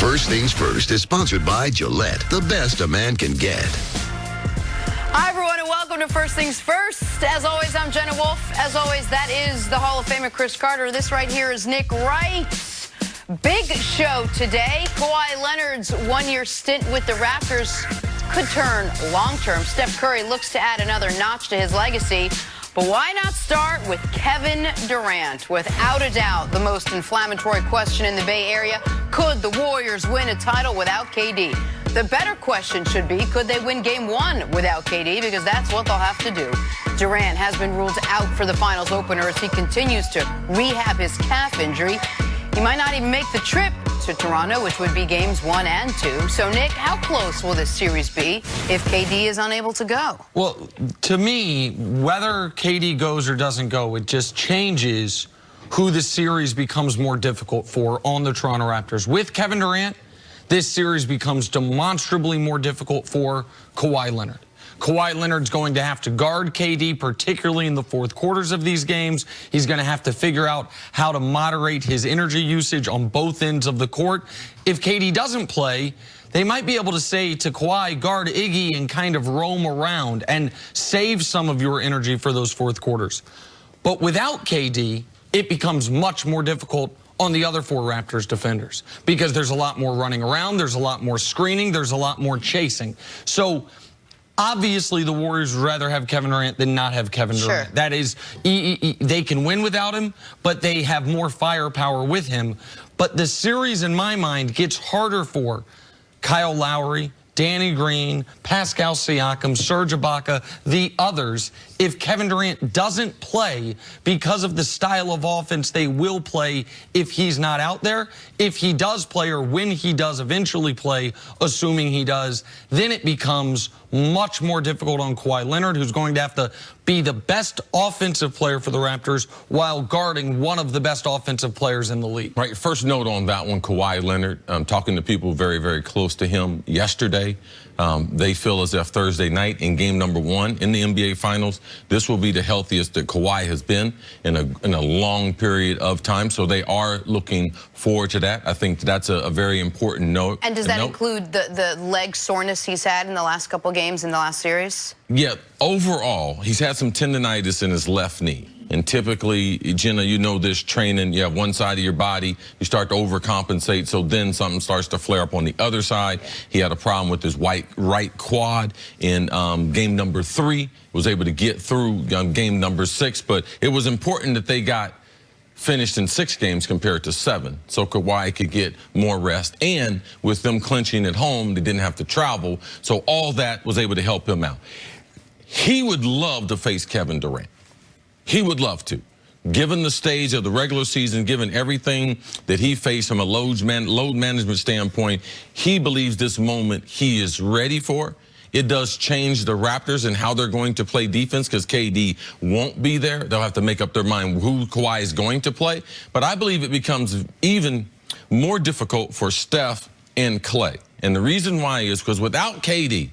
First Things First is sponsored by Gillette, the best a man can get. Hi, everyone, and welcome to First Things First. As always, I'm Jenna Wolf. As always, that is the Hall of Famer Chris Carter. This right here is Nick Wright. Big show today. Kawhi Leonard's one-year stint with the Raptors could turn long-term. Steph Curry looks to add another notch to his legacy. But why not start with Kevin Durant? Without a doubt, the most inflammatory question in the Bay Area. Could the Warriors win a title without KD? The better question should be, could they win Game 1 without KD? Because that's what they'll have to do. Durant has been ruled out for the finals opener as he continues to rehab his calf injury. He might not even make the trip to Toronto, which would be Games 1 and 2. So, Nick, how close will this series be if KD is unable to go? Well, to me, whether KD goes or doesn't go, it just changes who the series becomes more difficult for on the Toronto Raptors. With Kevin Durant, this series becomes demonstrably more difficult for Kawhi Leonard. Kawhi Leonard's going to have to guard KD, particularly in the fourth quarters of these games. He's going to have to figure out how to moderate his energy usage on both ends of the court. If KD doesn't play, they might be able to say to Kawhi, guard Iggy and kind of roam around and save some of your energy for those fourth quarters. But without KD, it becomes much more difficult on the other four Raptors defenders because there's a lot more running around, there's a lot more screening, there's a lot more chasing. So obviously, the Warriors would rather have Kevin Durant than not have Kevin Durant. Sure. That is, they can win without him, but they have more firepower with him. But the series, in my mind, gets harder for Kyle Lowry, Danny Green, Pascal Siakam, Serge Ibaka, the others, if Kevin Durant doesn't play because of the style of offense they will play if he's not out there. If he does play, or when he does eventually play, assuming he does, then it becomes much more difficult on Kawhi Leonard, who's going to have to be the best offensive player for the Raptors while guarding one of the best offensive players in the league. Right, first note on that one, Kawhi Leonard, talking to people very, very close to him yesterday. They feel as if Thursday night in game number 1 in the NBA Finals, this will be the healthiest that Kawhi has been in a long period of time. So they are looking forward to that. I think that's a very important note. And does that include the leg soreness he's had in the last couple games in the last series? Yeah, overall, he's had some tendonitis in his left knee. And typically, Jenna, you know this, training, you have one side of your body, you start to overcompensate, so then something starts to flare up on the other side. He had a problem with his right quad in game number 3, was able to get through game number 6, but it was important that they got finished in 6 games compared to 7, so Kawhi could get more rest. And with them clinching at home, they didn't have to travel, so all that was able to help him out. He would love to face Kevin Durant. He would love to. Given the stage of the regular season, given everything that he faced from a load management standpoint, he believes this moment he is ready for. It does change the Raptors and how they're going to play defense because KD won't be there. They'll have to make up their mind who Kawhi is going to play. But I believe it becomes even more difficult for Steph and Klay. And the reason why is because without KD,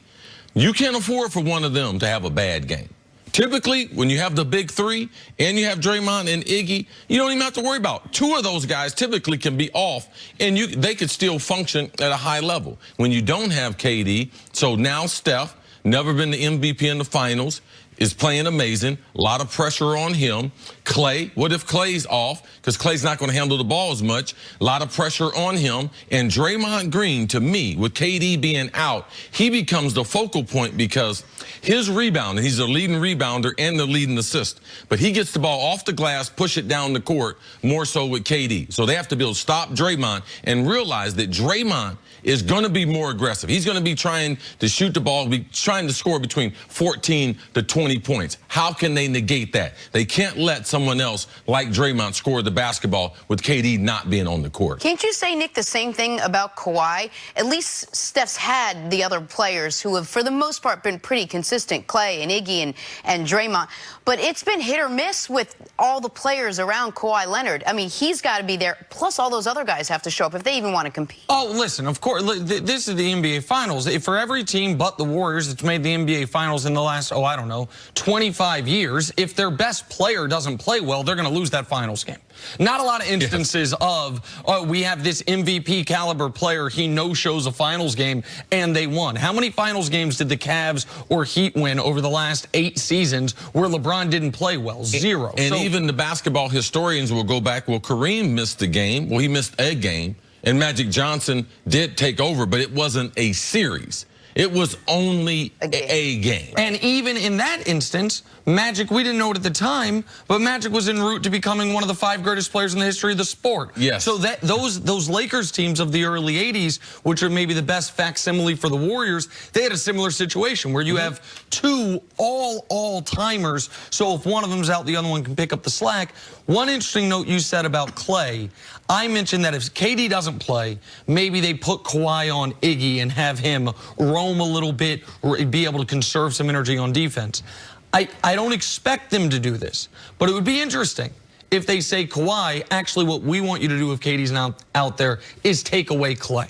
you can't afford for one of them to have a bad game. Typically, when you have the big 3 and you have Draymond and Iggy, you don't even have to worry about. 2 of those guys typically can be off, and they could still function at a high level. When you don't have KD, so now Steph, never been the MVP in the finals, is playing amazing. A lot of pressure on him. Klay, what if Klay's off? Because Klay's not going to handle the ball as much. A lot of pressure on him. And Draymond Green, to me, with KD being out, he becomes the focal point because his rebounding, he's the leading rebounder and the leading assist. But he gets the ball off the glass, push it down the court, more so with KD. So they have to be able to stop Draymond and realize that Draymond is going to be more aggressive. He's going to be trying to shoot the ball, be trying to score between 14 to 20 points. How can they negate that? They can't let someone else like Draymond score the basketball with KD not being on the court. Can't you say, Nick, the same thing about Kawhi? At least Steph's had the other players who have, for the most part, been pretty consistent, Klay and Iggy and Draymond. But it's been hit or miss with all the players around Kawhi Leonard. I mean, he's got to be there, plus all those other guys have to show up if they even want to compete. Oh, listen, of course, this is the NBA Finals. For every team but the Warriors that's made the NBA Finals in the last, I don't know, 25 years, if their best player doesn't play well, they're going to lose that finals game. Not a lot of instances of, we have this MVP caliber player, he no-shows a finals game, and they won. How many finals games did the Cavs or Heat win over the last 8 seasons where LeBron didn't play well? 0. And even the basketball historians will go back, well, Kareem missed a game. Well, he missed a game, and Magic Johnson did take over, but it wasn't a series. It was only a game. And even in that instance, Magic, we didn't know it at the time, but Magic was en route to becoming one of the 5 greatest players in the history of the sport. Yes. So that those Lakers teams of the early 80s, which are maybe the best facsimile for the Warriors, they had a similar situation where you have 2 all-timers. So if one of them's out, the other one can pick up the slack. One interesting note you said about Clay, I mentioned that if KD doesn't play, maybe they put Kawhi on Iggy and have him roam a little bit or be able to conserve some energy on defense. I don't expect them to do this, but it would be interesting if they say, Kawhi, actually what we want you to do if KD's not out there is take away Clay.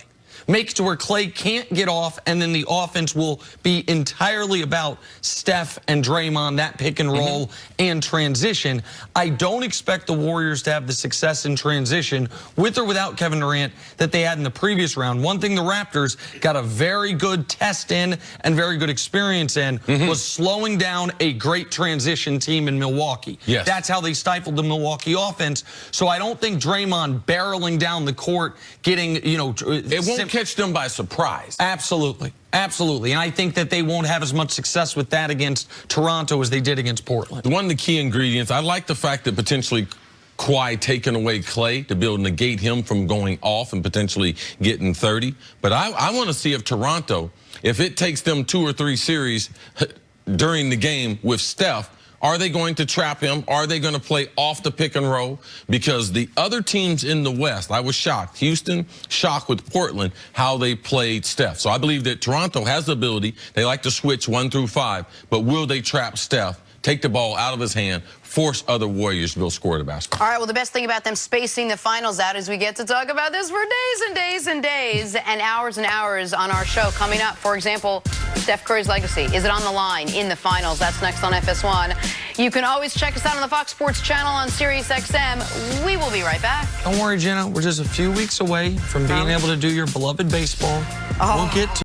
Make it to where Clay can't get off, and then the offense will be entirely about Steph and Draymond, that pick and roll and transition. I don't expect the Warriors to have the success in transition, with or without Kevin Durant, that they had in the previous round. One thing the Raptors got a very good test in and very good experience in was slowing down a great transition team in Milwaukee. Yes. That's how they stifled the Milwaukee offense. So I don't think Draymond barreling down the court, getting, It won't catch them by surprise. Absolutely. Absolutely. And I think that they won't have as much success with that against Toronto as they did against Portland. One of the key ingredients, I like the fact that potentially Kawhi taking away Clay to be able to negate him from going off and potentially getting 30. But I want to see if Toronto, if it takes them 2 or 3 series during the game with Steph, are they going to trap him? Are they going to play off the pick and roll? Because the other teams in the West, I was shocked. Houston, shocked with Portland, how they played Steph. So I believe that Toronto has the ability. They like to switch 1 through 5. But will they trap Steph, take the ball out of his hand, force other Warriors to be able to score the basketball? All right, well, the best thing about them spacing the finals out is we get to talk about this for days and days and days and hours on our show. Coming up, for example, Steph Curry's legacy. Is it on the line in the finals? That's next on FS1. You can always check us out on the Fox Sports channel on SiriusXM. We will be right back. Don't worry, Jenna. We're just a few weeks away from being able to do your beloved baseball. We'll get to